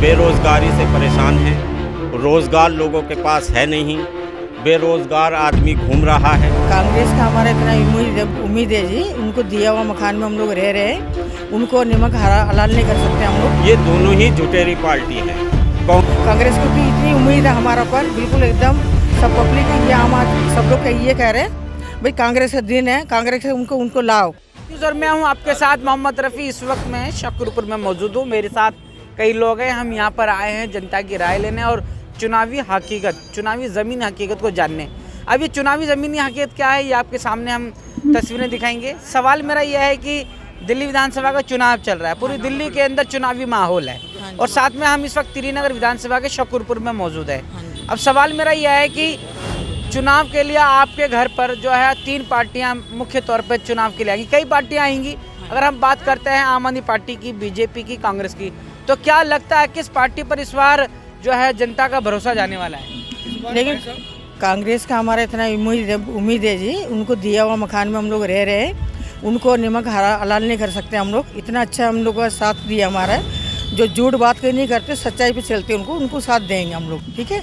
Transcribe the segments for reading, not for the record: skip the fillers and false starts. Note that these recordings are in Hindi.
बेरोज़गारी से परेशान हैं। रोज़गार लोगों के पास है नहीं, बेरोज़गार आदमी घूम रहा है। कांग्रेस का हमारा इतना उम्मीद है जी, उनको दिया हुआ मकान में हम लोग रह रहे हैं, उनको नमक हलाल नहीं कर सकते हम लोग। ये दोनों ही जुटेरी पार्टी हैं। कांग्रेस को भी इतनी उम्मीद है हमारा पर, बिल्कुल एकदम सब पब्लिक ये हम सब लोग ये कह रहे हैं भाई कांग्रेस का दिन है, कांग्रेस से उनको लाओ। सर मैं हूं आपके साथ मोहम्मद रफ़ी। इस वक्त मैं शकरपुर में मौजूद हूं, मेरे साथ कई लोग हैं। हम यहां पर आए हैं जनता की राय लेने और चुनावी हकीकत, चुनावी ज़मीनी हकीकत को जानने। अब ये चुनावी ज़मीनी हकीकत क्या है, ये आपके सामने हम तस्वीरें दिखाएंगे। सवाल मेरा यह है कि दिल्ली विधानसभा का चुनाव चल रहा है, पूरी दिल्ली के अंदर चुनावी माहौल है और साथ में हम इस वक्त त्रिनगर विधानसभा के शकरपुर में मौजूद है। अब सवाल मेरा यह है कि चुनाव के लिए आपके घर पर जो है 3 पार्टियां मुख्य तौर पर चुनाव के लिए आएंगी, कई पार्टियां आएंगी। अगर हम बात करते हैं आम आदमी पार्टी की, बीजेपी की, कांग्रेस की, तो क्या लगता है किस पार्टी पर इस बार जो है जनता का भरोसा जाने वाला है? लेकिन कांग्रेस का हमारा इतना उम्मीद है जी, उनको दिया हुआ मकान में हम लोग रह रहे हैं, उनको नमक हलाल नहीं कर सकते हम लोग। इतना अच्छा हम लोग का साथ दिया हमारा, जो झूठ बात के नहीं करते, सच्चाई पे चलते उनको साथ देंगे हम लोग। ठीक है,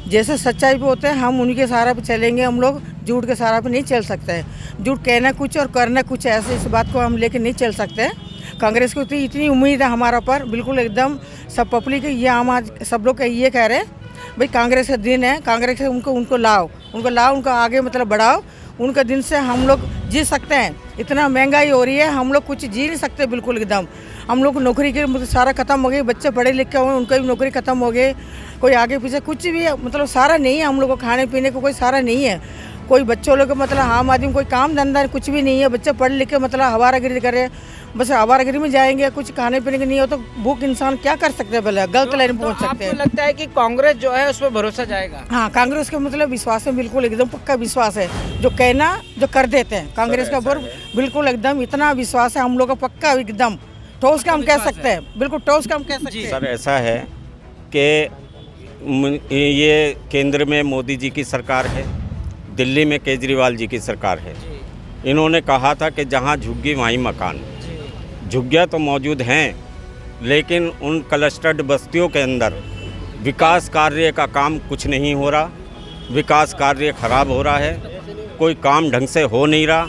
जैसे सच्चाई पे होते हैं हम उनके सहारा पे चलेंगे, हम लोग झूठ के सहारा पे नहीं चल सकते हैं। झूठ कहना कुछ और करना कुछ, ऐसे इस बात को हम लेके नहीं चल सकते हैं। कांग्रेस को इतनी उम्मीद है हमारा पर, बिल्कुल एकदम सब पब्लिक ये हम आज सब लोग ये कह रहे हैं भाई कांग्रेस का दिन है, कांग्रेस से उनको लाओ, उनको आगे मतलब बढ़ाओ। उनके दिन से हम लोग जी सकते हैं। इतना महंगाई हो रही है, हम लोग कुछ जी नहीं सकते बिल्कुल एकदम। हम लोग नौकरी के मतलब सारा खत्म हो गई, बच्चे पढ़े लिखे हुए उनका भी नौकरी खत्म हो गई, कोई आगे पीछे कुछ भी मतलब सारा नहीं है। हम लोग को खाने पीने को कोई सारा नहीं है, कोई बच्चों लोग मतलब आम आदमी कोई काम धंधा कुछ भी नहीं है। बच्चे पढ़ लिख के मतलब आवारागिरी करे, बस आवारागिरी में जाएंगे, कुछ खाने पीने के नहीं हो तो भूख इंसान क्या कर सकते हैं, भले गलत लाइन पहुंच सकते हैं। आपको लगता है कि कांग्रेस जो है उस पर भरोसा जाएगा? हाँ, कांग्रेस का मतलब विश्वास है, बिल्कुल एकदम पक्का विश्वास है। जो कहना जो कर देते हैं, कांग्रेस का बिल्कुल एकदम इतना विश्वास है हम लोग का, पक्का एकदम ठोस का हम कह सकते हैं, बिल्कुल ठोस का हम कह सकते हैं। सर ऐसा है कि ये केंद्र में मोदी जी की सरकार है, दिल्ली में केजरीवाल जी की सरकार है। इन्होंने कहा था कि जहाँ झुग्गी वहीं मकान। झुग्गियाँ तो मौजूद हैं, लेकिन उन क्लस्टर्ड बस्तियों के अंदर विकास कार्य का काम कुछ नहीं हो रहा। विकास कार्य खराब हो रहा है, कोई काम ढंग से हो नहीं रहा।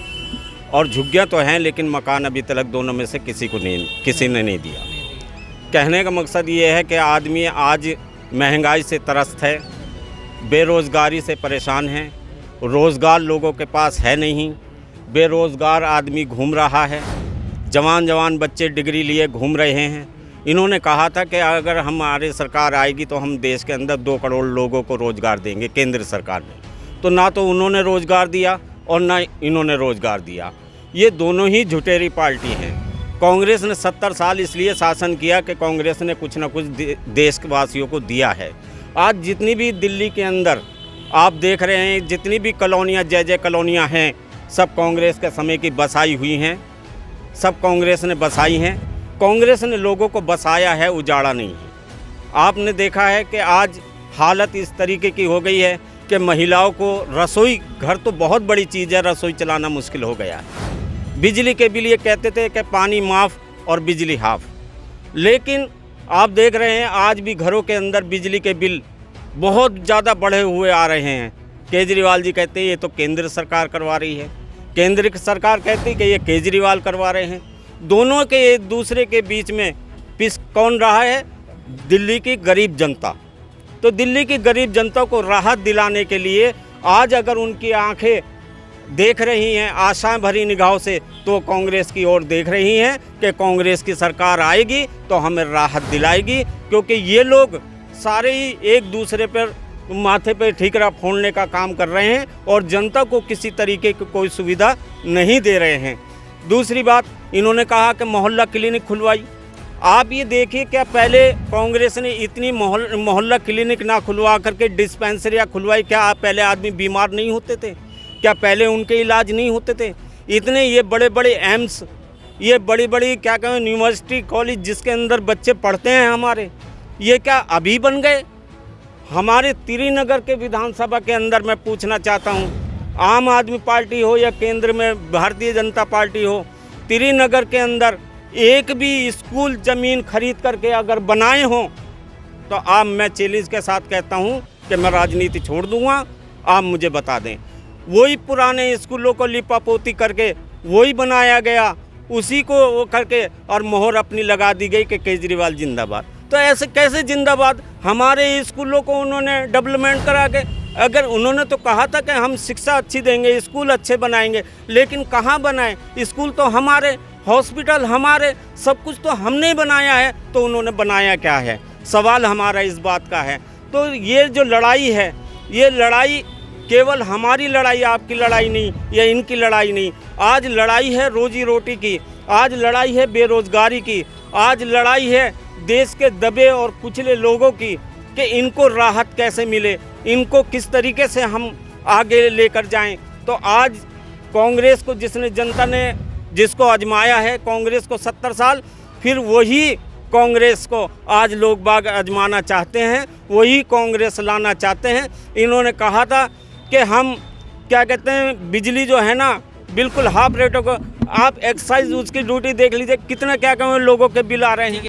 और झुग्गियाँ तो हैं, लेकिन मकान अभी तक दोनों में से किसी ने नहीं दिया। कहने का मकसद ये है कि आदमी आज महंगाई से त्रस्त है, बेरोज़गारी से परेशान है, रोज़गार लोगों के पास है नहीं, बेरोज़गार आदमी घूम रहा है, जवान बच्चे डिग्री लिए घूम रहे हैं। इन्होंने कहा था कि अगर हमारी सरकार आएगी तो हम देश के अंदर 2 करोड़ लोगों को रोज़गार देंगे, केंद्र सरकार ने। तो ना तो उन्होंने रोज़गार दिया और ना इन्होंने रोज़गार दिया। ये दोनों ही झुटेरी पार्टी हैं। कांग्रेस ने 70 साल इसलिए शासन किया कि कांग्रेस ने कुछ ना कुछ देशवासियों को दिया है। आज जितनी भी दिल्ली के अंदर आप देख रहे हैं, जितनी भी कॉलोनियाँ जय कॉलोनियाँ हैं, सब कांग्रेस के समय की बसाई हुई हैं, सब कांग्रेस ने बसाई हैं। कांग्रेस ने लोगों को बसाया है, उजाड़ा नहीं है। आपने देखा है कि आज हालत इस तरीके की हो गई है कि महिलाओं को रसोई घर तो बहुत बड़ी चीज़ है, रसोई चलाना मुश्किल हो गया है। बिजली के बिल ये कहते थे कि पानी माफ़ और बिजली हाफ, लेकिन आप देख रहे हैं आज भी घरों के अंदर बिजली के बिल बहुत ज़्यादा बढ़े हुए आ रहे हैं। केजरीवाल जी कहते हैं ये तो केंद्र सरकार करवा रही है, केंद्र की सरकार कहती है कि ये केजरीवाल करवा रहे हैं। दोनों के एक दूसरे के बीच में पिस कौन रहा है? दिल्ली की गरीब जनता। तो दिल्ली की गरीब जनता को राहत दिलाने के लिए आज अगर उनकी आंखें देख रही हैं आशाएं भरी निगाहों से, तो कांग्रेस की ओर देख रही हैं कि कांग्रेस की सरकार आएगी तो हमें राहत दिलाएगी। क्योंकि ये लोग सारे ही एक दूसरे पर माथे पे ठीकरा फोड़ने का काम कर रहे हैं और जनता को किसी तरीके की कोई सुविधा नहीं दे रहे हैं। दूसरी बात, इन्होंने कहा कि मोहल्ला क्लिनिक खुलवाई। आप ये देखिए, क्या पहले कांग्रेस ने इतनी मोहल्ला क्लिनिक ना खुलवा करके डिस्पेंसरियाँ खुलवाई? क्या पहले आदमी बीमार नहीं होते थे? क्या पहले उनके इलाज नहीं होते थे? इतने ये बड़े बड़े एम्स, ये बड़ी बड़ी क्या कहें यूनिवर्सिटी कॉलेज जिसके अंदर बच्चे पढ़ते हैं हमारे, ये क्या अभी बन गए? हमारे त्रिनगर के विधानसभा के अंदर मैं पूछना चाहता हूँ, आम आदमी पार्टी हो या केंद्र में भारतीय जनता पार्टी हो, त्रिनगर के अंदर एक भी स्कूल ज़मीन खरीद करके अगर बनाए हों तो आप मैं चैलेंज के साथ कहता हूँ कि मैं राजनीति छोड़ दूँगा, आप मुझे बता दें। वही पुराने स्कूलों को लिपापोती करके वही बनाया गया, उसी को वो करके और मोहर अपनी लगा दी गई कि केजरीवाल जिंदाबाद। तो ऐसे कैसे जिंदाबाद? हमारे स्कूलों को उन्होंने डेवलपमेंट करा के, अगर उन्होंने तो कहा था कि हम शिक्षा अच्छी देंगे, स्कूल अच्छे बनाएंगे, लेकिन कहाँ बनाए? स्कूल तो हमारे, हॉस्पिटल हमारे, सब कुछ तो हमने बनाया है, तो उन्होंने बनाया क्या है? सवाल हमारा इस बात का है। तो ये जो लड़ाई है, ये लड़ाई केवल हमारी लड़ाई, आपकी लड़ाई नहीं, या इनकी लड़ाई नहीं। आज लड़ाई है रोजी रोटी की, आज लड़ाई है बेरोजगारी की, आज लड़ाई है देश के दबे और कुचले लोगों की कि इनको राहत कैसे मिले, इनको किस तरीके से हम आगे लेकर जाएं। तो आज कांग्रेस को जिसने जनता ने जिसको आजमाया है, कांग्रेस को 70 साल, फिर वही कांग्रेस को आज लोग बाग आजमाना चाहते हैं, वही कांग्रेस लाना चाहते हैं। इन्होंने कहा था कि हम क्या कहते हैं, बिजली जो है ना बिल्कुल हाफ रेटों को, आप एक्साइज उसकी ड्यूटी देख लीजिए, कितना क्या कहते हैं लोगों के बिल आ रहे हैं।